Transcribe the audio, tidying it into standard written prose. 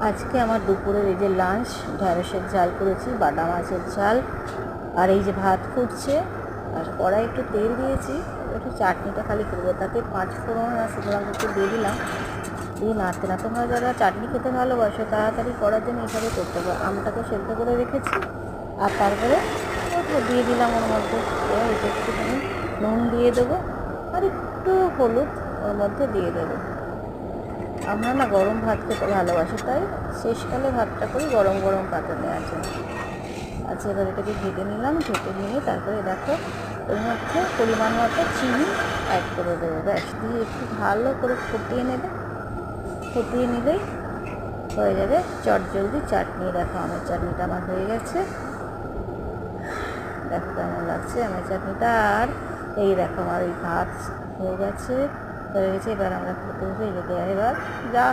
আজকে আমার দুপুরের এই যে লাঞ্চ, ঢ্যাঁড়সের ঝাল করেছি, বাটা মাছের ঝাল, আর এই যে ভাত ফুটছে, আর কড়াই একটু তেল দিয়েছি, একটু চাটনিটা খালি করবো। তাতে 5 ফোড়ন আর শুকনো লঙ্কা একটু দিয়ে দিলাম, দিয়ে নাড়তে নাড়তে, তোমরা যারা চাটনি খেতে ভালোবাসো তাড়াতাড়ি করার জন্য এইভাবে করতে পারো। আমটাকে সেদ্ধ করে রেখেছি, আর তারপরে দিয়ে দিলাম ওর মধ্যে। এবার এটা একটুখানি নুন দিয়ে দেবো, আর একটু হলুদ ওর মধ্যে দিয়ে দেবো। আমরা না গরম ভাত খেতে ভালোবাসি, তাই শেষকালে ভাতটা করি গরম গরম পাতাতে আছে। আচ্ছা, এবার এটাকে ঘেটে নিলাম, ঘেটে নিয়ে তারপরে দেখো এর মধ্যে পরিমাণ মতো চিনি অ্যাড করে দেবো। ব্যাস, দিয়ে একটু ভালো করে ফুটিয়ে নেবে। ফুটিয়ে নিলেই হয়ে যাবে চটজলদি চাটনি। দেখো আমের চাটনিটা আমার হয়ে গেছে, দেখো কেমন লাগছে আমের চাটনিটা। আর এই দেখো আমার এই ভাত হয়ে গেছে। এবার আমরা খেতে বসে, এবার যা